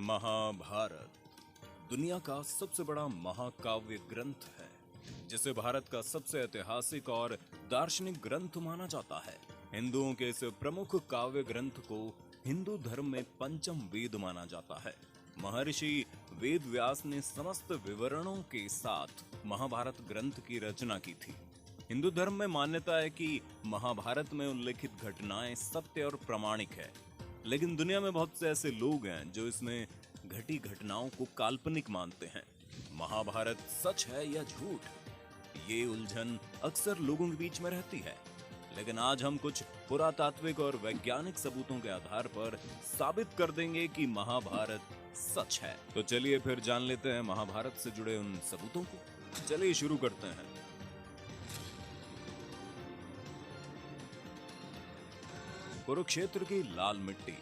महाभारत दुनिया का सबसे बड़ा महाकाव्य ग्रंथ है, जिसे भारत का सबसे ऐतिहासिक और दार्शनिक ग्रंथ माना जाता है। हिंदुओं के इस प्रमुख काव्य ग्रंथ को हिंदू धर्म में पंचम वेद माना जाता है। महर्षि वेद व्यास ने समस्त विवरणों के साथ महाभारत ग्रंथ की रचना की थी। हिंदू धर्म में मान्यता है कि महाभारत में उल्लेखित घटनाएं सत्य और प्रामाणिक है, लेकिन दुनिया में बहुत से ऐसे लोग हैं जो इसमें घटी घटनाओं को काल्पनिक मानते हैं। महाभारत सच है या झूठ, ये उलझन अक्सर लोगों के बीच में रहती है। लेकिन आज हम कुछ पुरातात्विक और वैज्ञानिक सबूतों के आधार पर साबित कर देंगे कि महाभारत सच है। तो चलिए फिर जान लेते हैं महाभारत से जुड़े उन सबूतों को। चलिए शुरू करते हैं। कुरुक्षेत्र की लाल मिट्टी।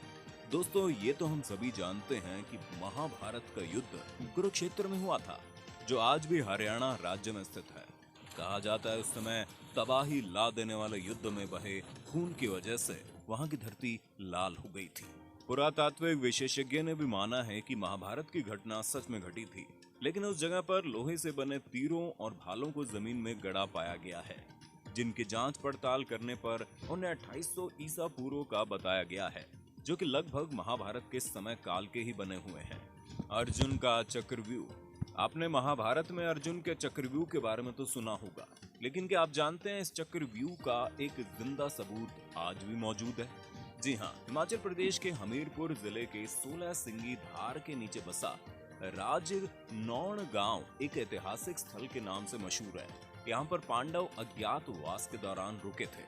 दोस्तों, ये तो हम सभी जानते हैं कि महाभारत का युद्ध कुरुक्षेत्र में हुआ था, जो आज भी हरियाणा राज्य में स्थित है। कहा जाता है उस समय तबाही ला देने वाले युद्ध में बहे खून की वजह से वहां की धरती लाल हो गई थी। पुरातात्विक विशेषज्ञ ने भी माना है कि महाभारत की घटना सच में घटी थी, लेकिन उस जगह पर लोहे से बने तीरों और भालों को जमीन में गड़ा पाया गया है, जिनकी जांच पड़ताल करने पर उन्हें 2800 ईसा पूर्व का बताया गया है, जो कि लगभग महाभारत के समय काल के ही बने हुए हैं। अर्जुन का चक्रव्यूह। आपने महाभारत में अर्जुन के चक्रव्यूह के बारे में तो सुना होगा, लेकिन क्या आप जानते हैं इस चक्रव्यूह का एक जिंदा सबूत आज भी मौजूद है? जी हाँ, हिमाचल प्रदेश के हमीरपुर जिले के 16 सिंगी धार के नीचे बसा राजनौण गांव एक ऐतिहासिक स्थल के नाम से मशहूर है। यहाँ पर पांडव अज्ञातवास के दौरान रुके थे।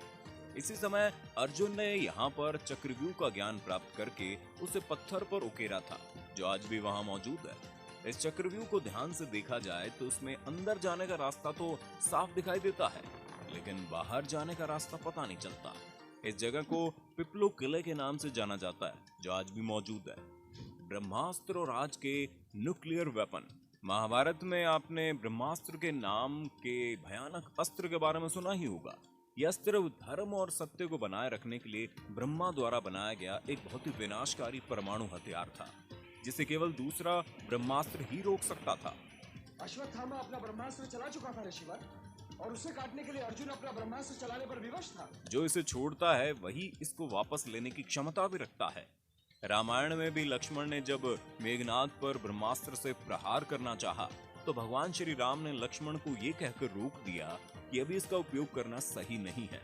इसी समय अर्जुन ने यहाँ पर चक्रव्यूह का ज्ञान प्राप्त करके उसे पत्थर पर उकेरा था, जो आज भी वहाँ मौजूद है। इस चक्रव्यूह को ध्यान से देखा जाए तो उसमें अंदर जाने का रास्ता तो साफ दिखाई देता है, लेकिन बाहर जाने का रास्ता पता नहीं चलता। इस जगह को पिपलो किले के नाम से जाना जाता है, जो आज भी मौजूद है। ब्रह्मास्त्र और आज के न्यूक्लियर वेपन। महाभारत में आपने ब्रह्मास्त्र के नाम के भयानक अस्त्र के बारे में सुना ही होगा। यह अस्त्र धर्म और सत्य को बनाए रखने के लिए ब्रह्मा द्वारा बनाया गया एक बहुत ही विनाशकारी परमाणु हथियार था, जिसे केवल दूसरा ब्रह्मास्त्र ही रोक सकता था। अश्वत्थामा अपना ब्रह्मास्त्र चला चुका था ऋषिवर, और उसे काटने के लिए अर्जुन अपना ब्रह्मास्त्र चलाने पर विवश था। जो इसे छोड़ता है वही इसको वापस लेने की क्षमता भी रखता है। रामायण में भी लक्ष्मण ने जब मेघनाद पर ब्रह्मास्त्र से प्रहार करना चाहा, तो भगवान श्री राम ने लक्ष्मण को ये कहकर रोक दिया कि अभी इसका उपयोग करना सही नहीं है,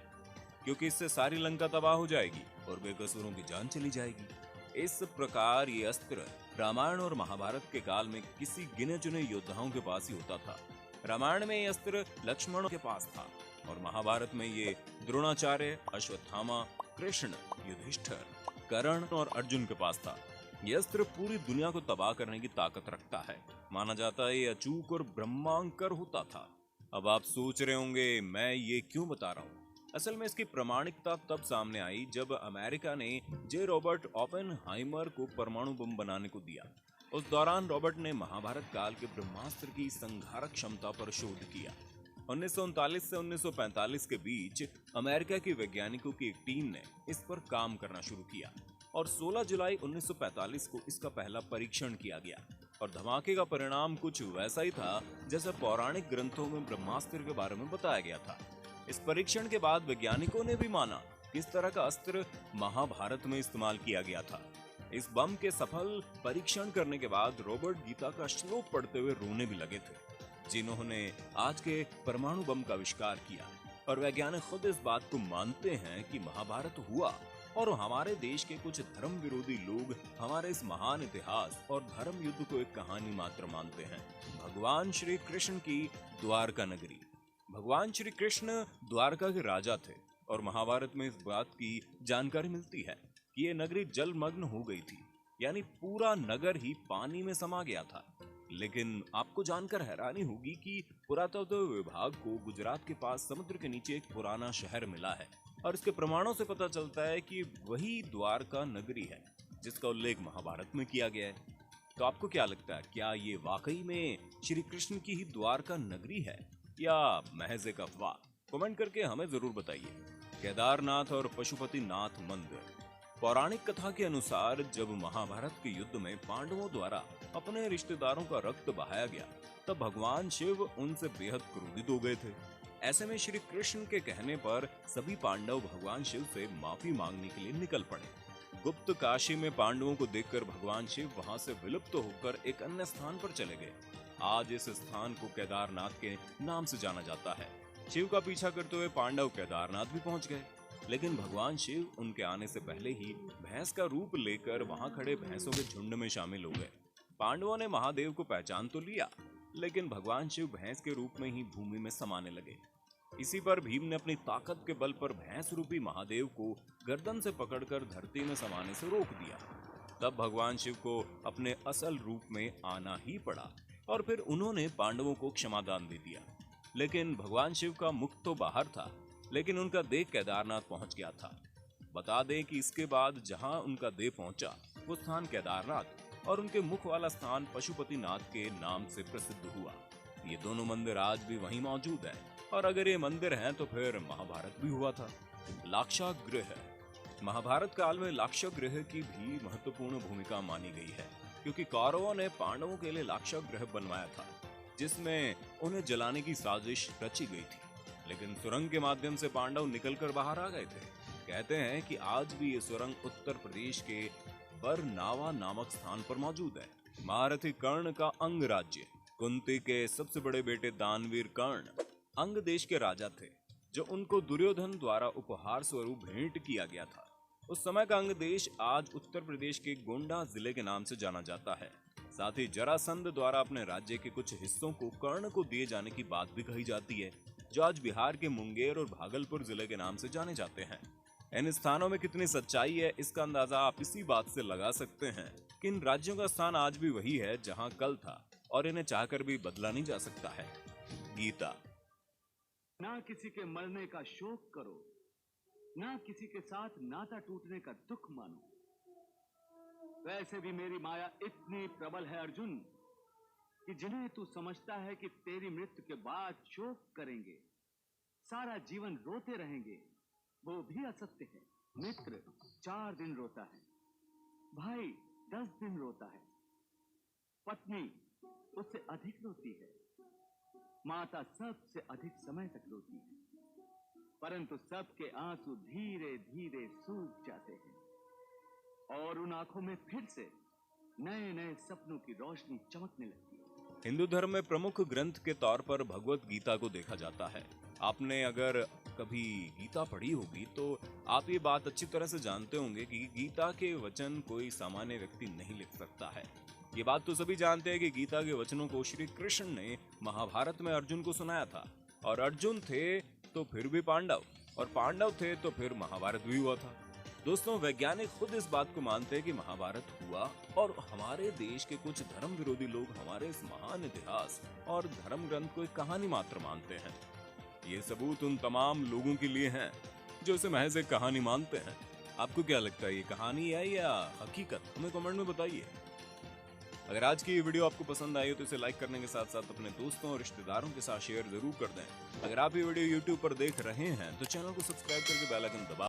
क्योंकि इससे सारी लंका तबाह हो जाएगी और बेकसूरों की जान चली जाएगी। इस प्रकार ये अस्त्र रामायण और महाभारत के काल में किसी गिने चुने योद्धाओं के पास ही होता था। रामायण में ये अस्त्र लक्ष्मण के पास था और महाभारत में ये द्रोणाचार्य, अश्वत्थामा, कृष्ण, युधिष्ठिर, कर्ण और अर्जुन के पास था। यह अस्त्र पूरी दुनिया को तबाह करने की ताकत रखता है। माना जाता है ये अचूक और ब्रह्मांकर होता था। अब आप सोच रहे होंगे मैं ये क्यों बता रहा हूँ। असल में इसकी प्रामाणिकता तब सामने आई जब अमेरिका ने जे रॉबर्ट ओपेनहाइमर को परमाणु बम बनाने को दिया। उस दौरान रॉबर्ट ने महाभारत काल के ब्रह्मास्त्र की संहारक क्षमता पर शोध किया। 1939 से 1945 के बीच अमेरिका के वैज्ञानिकों की एक टीम ने इस पर काम करना शुरू किया और 16 जुलाई 1945 को इसका पहला परीक्षण किया गया। और धमाके का परिणाम कुछ वैसा ही था जैसा पौराणिक ग्रंथों में ब्रह्मास्त्र के बारे में बताया गया था। इस परीक्षण के बाद वैज्ञानिकों ने भी माना कि इस तरह का अस्त्र महाभारत में इस्तेमाल किया गया था। इस बम के सफल परीक्षण करने के बाद रॉबर्ट गीता का श्लोक पढ़ते हुए रोने भी लगे थे, जिन्होंने आज के परमाणु बम का आविष्कार किया। और वैज्ञानिक खुद इस बात को मानते हैं कि महाभारत हुआ और हमारे देश के कुछ धर्म विरोधी लोग हमारे इस महान इतिहास और धर्म युद्ध को एक कहानी मात्र मानते हैं। भगवान श्री कृष्ण की द्वारका नगरी। भगवान श्री कृष्ण द्वारका के राजा थे और महाभारत में इस बात की जानकारी मिलती है कि ये नगरी जलमग्न हो गई थी, यानी पूरा नगर ही पानी में समा गया था। लेकिन आपको जानकर हैरानी होगी कि पुरातत्व विभाग को गुजरात के पास समुद्र के नीचे एक पुराना शहर मिला है और इसके प्रमाणों से पता चलता है कि वही द्वारका नगरी है जिसका उल्लेख महाभारत में किया गया है। तो आपको क्या लगता है, क्या ये वाकई में श्री कृष्ण की ही द्वारका नगरी है या महज एक अफवाह? कमेंट करके हमें जरूर बताइए। केदारनाथ और पशुपतिनाथ मंदिर। पौराणिक कथा के अनुसार जब महाभारत के युद्ध में पांडवों द्वारा अपने रिश्तेदारों का रक्त बहाया गया, तब भगवान शिव उनसे बेहद क्रोधित हो गए थे। ऐसे में श्री कृष्ण के कहने पर सभी पांडव भगवान शिव से माफी मांगने के लिए निकल पड़े। गुप्त काशी में पांडवों को देखकर भगवान शिव वहां से विलुप्त होकर एक अन्य स्थान पर चले गए। आज इस स्थान को केदारनाथ के नाम से जाना जाता है। शिव का पीछा करते हुए पांडव केदारनाथ भी पहुंच गए, लेकिन भगवान शिव उनके आने से पहले ही भैंस का रूप लेकर वहां खड़े भैंसों के झुंड में शामिल हो गए। पांडवों ने महादेव को पहचान तो लिया, लेकिन भगवान शिव भैंस के रूप में ही भूमि में समाने लगे। इसी पर भीम ने अपनी ताकत के बल पर भैंस रूपी महादेव को गर्दन से पकड़कर धरती में समाने से रोक दिया। तब भगवान शिव को अपने असल रूप में आना ही पड़ा और फिर उन्होंने पांडवों को क्षमादान दे दिया। लेकिन भगवान शिव का मुख तो बाहर था, लेकिन उनका देह केदारनाथ पहुंच गया था। बता दें कि इसके बाद जहां उनका देह पहुंचा वो स्थान केदारनाथ और उनके मुख वाला स्थान पशुपतिनाथ के नाम से प्रसिद्ध हुआ। ये दोनों मंदिर आज भी वहीं मौजूद हैं, और अगर ये मंदिर हैं तो फिर महाभारत भी हुआ था। लाक्षागृह। महाभारत काल में लाक्षागृह की भी महत्वपूर्ण भूमिका मानी गई है, क्योंकि कौरवों ने पांडवों के लिए लाक्षागृह बनवाया था, जिसमें उन्हें जलाने की साजिश रची गई थी। लेकिन सुरंग के माध्यम से पांडव निकलकर बाहर आ गए थे। कहते हैं कि आज भी ये सुरंग उत्तर प्रदेश के बरनावा नामक स्थान पर मौजूद है। महारथी कर्ण का अंग राज्य। कुंती के सबसे बड़े बेटे दानवीर कर्ण अंग देश के राजा थे, जो उनको दुर्योधन द्वारा उपहार स्वरूप भेंट किया गया था। उस समय का अंग देश आज उत्तर प्रदेश के गोंडा जिले के नाम से जाना जाता है। साथ ही जरासंध द्वारा अपने राज्य के कुछ हिस्सों को कर्ण को दिए जाने की बात भी कही जाती है, जो आज बिहार के मुंगेर और भागलपुर जिले के नाम से जाने जाते हैं। इन स्थानों में कितनी सच्चाई है, इसका अंदाजा आप इसी बात से लगा सकते हैं कि इन राज्यों का स्थान आज भी वही है जहां कल था, और इन्हें चाहकर भी बदला नहीं जा सकता है। गीता। ना किसी के मरने का शोक करो, ना किसी के साथ नाता टूटने का दुख मानो। वैसे भी मेरी माया इतनी प्रबल है अर्जुन, कि जिन्हें तू समझता है कि तेरी मृत्यु के बाद शोक करेंगे, सारा जीवन रोते रहेंगे, वो भी असत्य है। मित्र 4 दिन रोता है, भाई 10 दिन रोता है, पत्नी उससे अधिक रोती है, माता सबसे अधिक समय तक रोती है, परंतु सबके आंसू धीरे धीरे सूख जाते हैं और उन आंखों में फिर से नए नए सपनों की रोशनी चमकने लगती है। हिंदू धर्म में प्रमुख ग्रंथ के तौर पर भगवत गीता को देखा जाता है। आपने अगर कभी गीता पढ़ी होगी तो आप ये बात अच्छी तरह से जानते होंगे कि गीता के वचन कोई सामान्य व्यक्ति नहीं लिख सकता है। ये बात तो सभी जानते हैं कि गीता के वचनों को श्री कृष्ण ने महाभारत में अर्जुन को सुनाया था, और अर्जुन थे तो फिर भी पांडव, और पांडव थे तो फिर महाभारत भी हुआ था। दोस्तों, वैज्ञानिक खुद इस बात को मानते हैं कि महाभारत हुआ, और हमारे देश के कुछ धर्म विरोधी लोग हमारे इस महान इतिहास और धर्म ग्रंथ को एक कहानी मात्र मानते हैं। ये सबूत उन तमाम लोगों के लिए हैं जो इसे महज एक कहानी मानते हैं। आपको क्या लगता है, ये कहानी है या हकीकत? हमें कमेंट में बताइए। अगर आज की ये वीडियो आपको पसंद आई हो तो इसे लाइक करने के साथ साथ अपने दोस्तों और रिश्तेदारों के साथ शेयर जरूर कर दें। अगर आप ये वीडियो YouTube पर देख रहे हैं तो चैनल को सब्सक्राइब करके बेल आइकन दबा